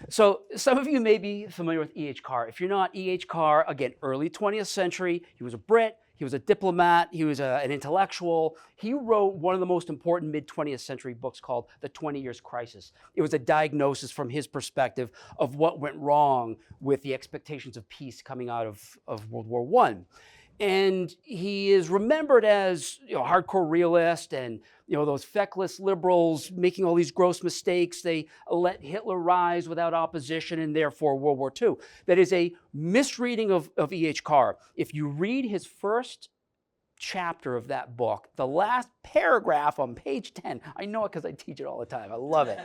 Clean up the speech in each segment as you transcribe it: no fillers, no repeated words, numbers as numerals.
So some of you may be familiar with E.H. Carr. If you're not, E.H. Carr, again, early 20th century, he was a Brit, he was a diplomat, he was an intellectual. He wrote one of the most important mid-20th century books called The 20 Years Crisis. It was a diagnosis from his perspective of what went wrong with the expectations of peace coming out of World War I. And he is remembered as, a hardcore realist, and those feckless liberals making all these gross mistakes. They let Hitler rise without opposition, and therefore World War II. That is a misreading of E.H. Carr. If you read his first chapter of that book, the last paragraph on page 10, I know it because I teach it all the time. I love it.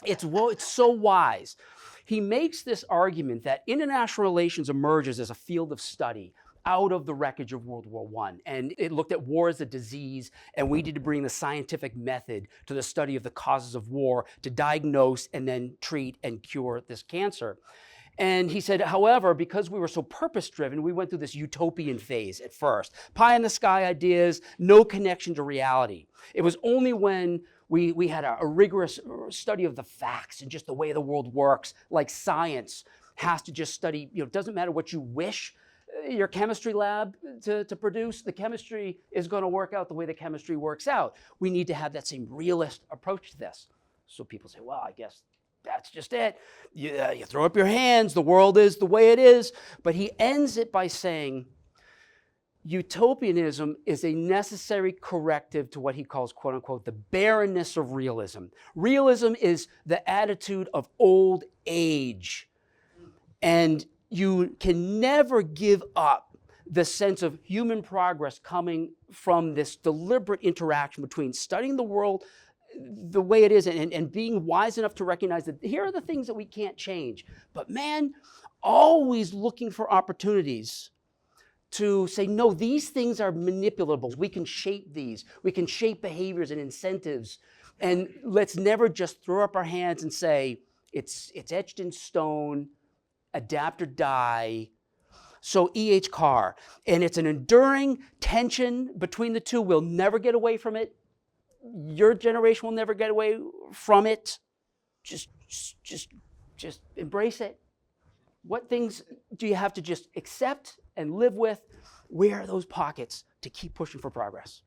It's so wise. He makes this argument that international relations emerges as a field of study out of the wreckage of World War I. And it looked at war as a disease, and we need to bring the scientific method to the study of the causes of war to diagnose and then treat and cure this cancer. And he said, however, because we were so purpose-driven, we went through this utopian phase at first. Pie in the sky ideas, no connection to reality. It was only when we had a rigorous study of the facts and just the way the world works, like science has to just study, it doesn't matter what you wish your chemistry lab to produce, the chemistry is going to work out the way the chemistry works out. We need to have that same realist approach to this. So people say, well, I guess that's just it. You throw up your hands, the world is the way it is. But he ends it by saying, utopianism is a necessary corrective to what he calls, quote unquote, the barrenness of realism. Realism is the attitude of old age. And you can never give up the sense of human progress coming from this deliberate interaction between studying the world the way it is and being wise enough to recognize that here are the things that we can't change. But man, always looking for opportunities to say, no, these things are manipulable. We can shape these. We can shape behaviors and incentives. And let's never just throw up our hands and say, it's etched in stone, adapt or die. So E.H. Carr, and it's an enduring tension between the two. We'll never get away from it. Your generation will never get away from it. Just embrace it. What things do you have to just accept and live with? Where are those pockets to keep pushing for progress?